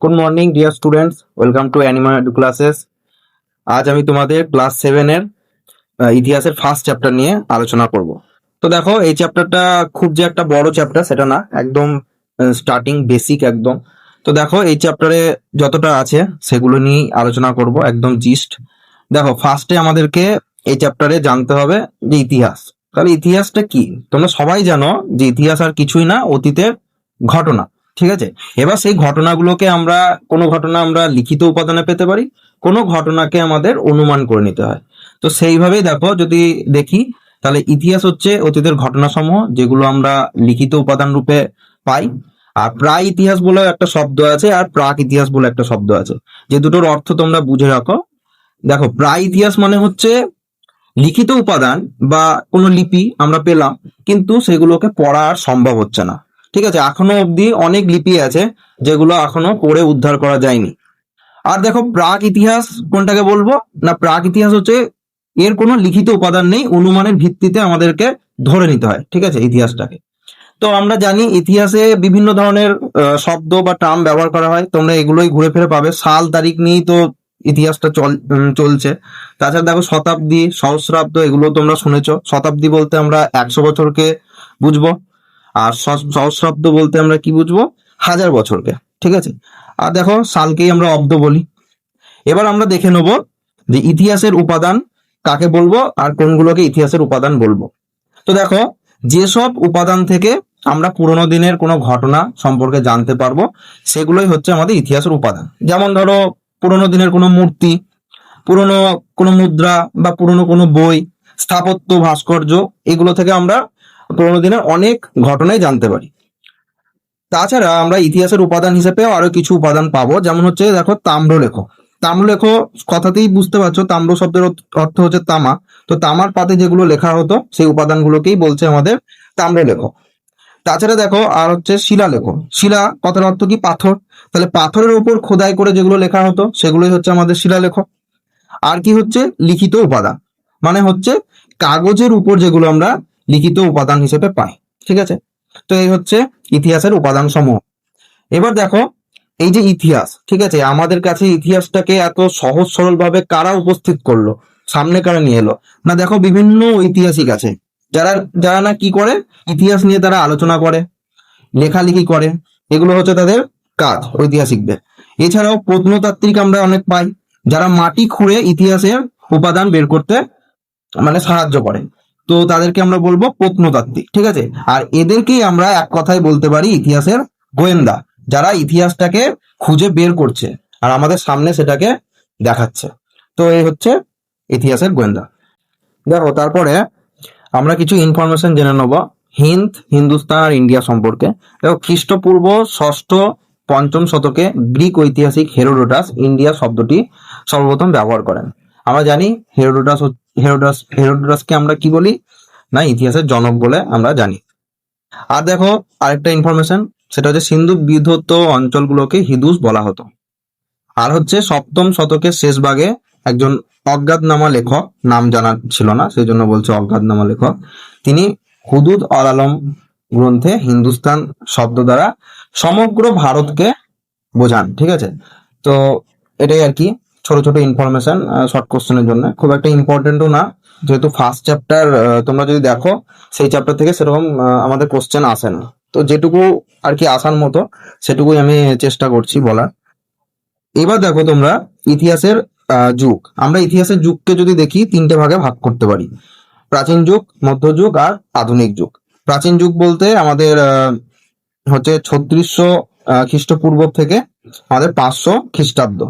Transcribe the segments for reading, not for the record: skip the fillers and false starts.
Good morning dear students, welcome to animal classes. আজ আমি তোমাদের ক্লাস 7 এর ইতিহাসের ফার্স্ট চ্যাপ্টার নিয়ে আলোচনা করব। তো দেখো, এই চ্যাপ্টারটা খুব যে একটা বড় চ্যাপ্টার সেটা না, একদম স্টার্টিং বেসিক একদম। তো দেখো, এই চ্যাপ্টারে যতটা আছে সেগুলো নিয়ে আলোচনা করব, একদম জিস্ট। দেখো, ফার্স্টে আমাদেরকে এই চ্যাপ্টারে জানতে হবে যে ইতিহাস। তাহলে ইতিহাসটা কি? তোমরা সবাই জানো যে ইতিহাস আর কিছুই না, অতীতের ঘটনা। ঠিক আছে, এবার সেই ঘটনাগুলোকে আমরা, কোনো ঘটনা আমরা লিখিত উপাদানে পেতে পারি, কোনো ঘটনাকে আমাদের অনুমান করে নিতে হয়। তো সেইভাবেই দেখো, যদি দেখি তাহলে ইতিহাস হচ্ছে অতীতের ঘটনাসমূহ যেগুলো আমরা লিখিত উপাদান রূপে পাই। আর প্রায় ইতিহাস বলে একটা শব্দ আছে, আর প্রাক ইতিহাস বলে একটা শব্দ আছে, যে দুটোর অর্থ তোমরা বুঝে রাখো। দেখো, প্রায় ইতিহাস মানে হচ্ছে লিখিত উপাদান বা কোনো লিপি আমরা পেলাম, কিন্তু সেগুলোকে পড়া আর সম্ভব হচ্ছে না। ঠিক আছে, এখনো অবধি অনেক লিপি আছে যেগুলো এখনো পড়ে উদ্ধার করা যায়নি। আর দেখো, প্রাক ইতিহাস কোনটাকে বলবো না, প্রাক ইতিহাস হচ্ছে এর কোনো লিখিত উপাদান নেই, অনুমানের ভিত্তিতে আমাদেরকে ধরে নিতে হয়, ঠিক আছে, ইতিহাসটাকে। তো আমরা জানি ইতিহাসে বিভিন্ন ধরনের শব্দ বা টার্ম ব্যবহার করা হয়, তোমরা এগুলোই ঘুরে ফিরে পাবে। সাল তারিখ নিয়েই তো ইতিহাসটা চলছে। তাছাড়া দেখো, শতাব্দী, সহস্রাব্দ এগুলো তোমরা শুনেছো। শতাব্দী বলতে আমরা 100 বছরকে বুঝবো, আর সহস্রাব্দ বলতে আমরা কি বুঝবো? 1000 বছরকে। ঠিক আছে, আর দেখো, সালকেই আমরা অব্দ বলি। এবার আমরা দেখে নেবো যে ইতিহাসের উপাদান কাকে বলবো আর কোনগুলোকে ইতিহাসের উপাদান বলবো। তো দেখো, যেসব উপাদান থেকে আমরা পুরোনো দিনের কোনো ঘটনা সম্পর্কে জানতে পারবো সেগুলোই হচ্ছে আমাদের ইতিহাসের উপাদান। যেমন ধরো, পুরোনো দিনের কোনো মূর্তি, পুরোনো কোনো মুদ্রা বা পুরোনো কোনো বই, স্থাপত্য, ভাস্কর্য, এগুলো থেকে আমরা পুরোনো দিনের অনেক ঘটনাই জানতে পারি। তাছাড়া আমরা ইতিহাসের উপাদান হিসেবে আরো কিছু উপাদান পাবো, যেমন হচ্ছে দেখো, তাম্রলেখ। তাম্রলেখ কথাতেই বুঝতে পারছো, তাম্র শব্দের অর্থ হচ্ছে তামা। তো তামার পাতে যেগুলো লেখা হতো সেই উপাদানগুলোকেই বলছে আমাদের তাম্রলেখ। তাছাড়া দেখো, আর হচ্ছে শিলালেখ। শিলা কথার অর্থ কি? পাথর। তাহলে পাথরের উপর খোদাই করে যেগুলো লেখা হতো সেগুলোই হচ্ছে আমাদের শিলালেখ। আর কি হচ্ছে? লিখিত উপাদান, মানে হচ্ছে কাগজের উপর যেগুলো আমরা লিখিত উপাদান হিসেবে পাই। ঠিক আছে, তো এই হচ্ছে ইতিহাসের উপাদান সমূহ। এবার দেখো, এই যে ইতিহাস, ঠিক আছে, আমাদের কাছে ইতিহাসটাকে এত সহজ সরল ভাবে কারা উপস্থিত করলো, সামনে কারা নিয়ে এলো? না দেখো, বিভিন্ন ঐতিহাসিক আছে যারা যারা না কি করে, ইতিহাস নিয়ে তারা আলোচনা করে, লেখালেখি করে। এগুলো হচ্ছে তাদের কাজ, ঐতিহাসিকদের। এছাড়াও প্রত্নতাত্ত্বিক আমরা অনেক পাই, যারা মাটি খুঁড়ে ইতিহাসের উপাদান বের করতে মানে সাহায্য করে। তো তাদেরকে আমরা বলবো প্রত্নতাত্ত্বিক। ঠিক আছে, আর এদেরকেই আমরা এক কথায় বলতে পারি ইতিহাসের গোয়েন্দা, যারা ইতিহাসটাকে খুঁজে বের করছে আর আমাদের সামনে সেটাকে দেখাচ্ছে। তো এই হচ্ছে ইতিহাসের গোয়েন্দা। দেখো, তারপরে আমরা কিছু ইনফরমেশন জেনে নেব হিন্দুস্তান আর ইন্ডিয়া সম্পর্কে। দেখো, খ্রিস্টপূর্ব 6ষ্ঠ-5ম শতকে গ্রিক ঐতিহাসিক হেরোডোটাস ইন্ডিয়া শব্দটি সর্বপ্রথম ব্যবহার করেন। আমরা জানি হেরোডোটাসকে আমরা কি বলি? না, ইতিহাসের জনক বলে আমরা জানি। আর দেখো, আরেকটা ইনফরমেশন, সেটা হচ্ছে সিন্ধু বিধৌত অঞ্চলগুলোকে হিদুস বলা হতো। আর হচ্ছে 7ম শতকের শেষ ভাগে একজন অজ্ঞাতনামা লেখক, নাম জানা ছিল না সেই জন্য বলছে অজ্ঞাতনামা লেখক, তিনি হুদুদ অল আলম গ্রন্থে হিন্দুস্তান শব্দ দ্বারা সমগ্র ভারতকে বোঝান। ঠিক আছে, তো এটাই আর কি, ছোট ছোট ইনফরমেশন শর্ট কোশ্চেনের জন্য, খুব একটা ইম্পর্টেন্টও না, যেহেতু ফার্স্ট চ্যাপ্টার। তোমরা যদি দেখো, সেই চ্যাপ্টার থেকে সেরকম আমাদের কোশ্চেন আসে না। তো যেটুকু আর কি আসার মতো সেটুকুই আমি চেষ্টা করছি বলার। এবার দেখো, তোমরা ইতিহাসের যুগ, আমরা ইতিহাসের যুগকে যদি দেখি 3টে ভাগে ভাগ করতে পারি: প্রাচীন যুগ, মধ্যযুগ আর আধুনিক যুগ। প্রাচীন যুগ বলতে আমাদের হচ্ছে 3600 খ্রিস্টপূর্ব থেকে আমাদের 500 খ্রিস্টাব্দ।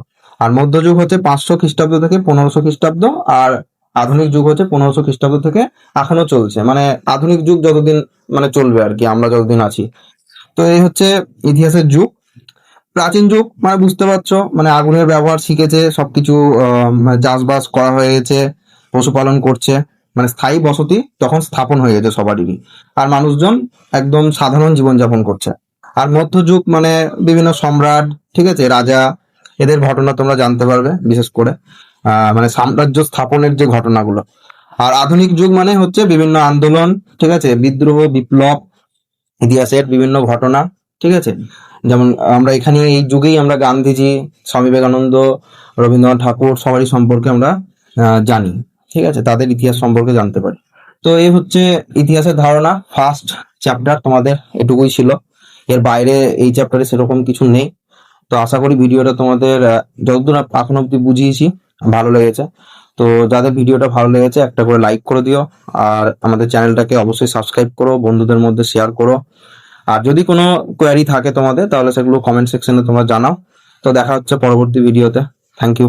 আর মধ্যযুগ হচ্ছে 500 খ্রিস্টাব্দ থেকে 1500 খ্রিস্টাব্দ। আর আধুনিক যুগ হচ্ছে 1500 খ্রিস্টাব্দ থেকে এখনো চলছে, মানে আধুনিক যুগ যতদিন মানে চলবে আর কি, আমরা যতদিন আছি। তো এই হচ্ছে ইতিহাসের যুগ। প্রাচীন যুগ মানে বুঝতে পারছো, মানে আগুনের ব্যবহার শিখেছে, সবকিছু মানে চাষবাস করা হয়ে গেছে, পশুপালন করছে, মানে স্থায়ী বসতি তখন স্থাপন হয়ে গেছে সবারই, আর মানুষজন একদম সাধারণ জীবনযাপন করছে। আর মধ্যযুগ মানে বিভিন্ন সম্রাট, ঠিক আছে, রাজা, এদের ঘটনা তোমরা জানতে পারবে, বিশেষ করে মানে সাম্রাজ্য স্থাপনের যে ঘটনাগুলো। আর আধুনিক যুগ মানে হচ্ছে বিভিন্ন আন্দোলন, ঠিক আছে, বিদ্রোহ, বিপ্লব, ইতিহাসের বিভিন্ন ঘটনা, ঠিক আছে। যেমন আমরা এখানে এই যুগেই আমরা গান্ধীজি, স্বামী বিবেকানন্দ, রবীন্দ্রনাথ ঠাকুর সবারই সম্পর্কে আমরা জানি। ঠিক আছে, তাদের ইতিহাস সম্পর্কে জানতে পারি। তো এই হচ্ছে ইতিহাসের ধারণা, ফার্স্ট চ্যাপ্টার তোমাদের এটুকুই ছিল। এর বাইরে এই চ্যাপ্টারে সেরকম কিছু নেই। তো আশা করি ভিডিওটা তোমাদের যতদূর এখন অব্দি বুঝিয়েছি ভালো লেগেছে। তো যাদের ভিডিওটা ভালো লেগেছে একটা করে লাইক করে দিও, আর আমাদের চ্যানেলটাকে অবশ্যই সাবস্ক্রাইব করো, বন্ধুদের মধ্যে শেয়ার করো। আর যদি কোনো কোয়ারি থাকে তোমাদের তাহলে সেগুলো কমেন্ট সেকশনে তোমরা জানাও। তো দেখা হচ্ছে পরবর্তী ভিডিওতে। Thank you.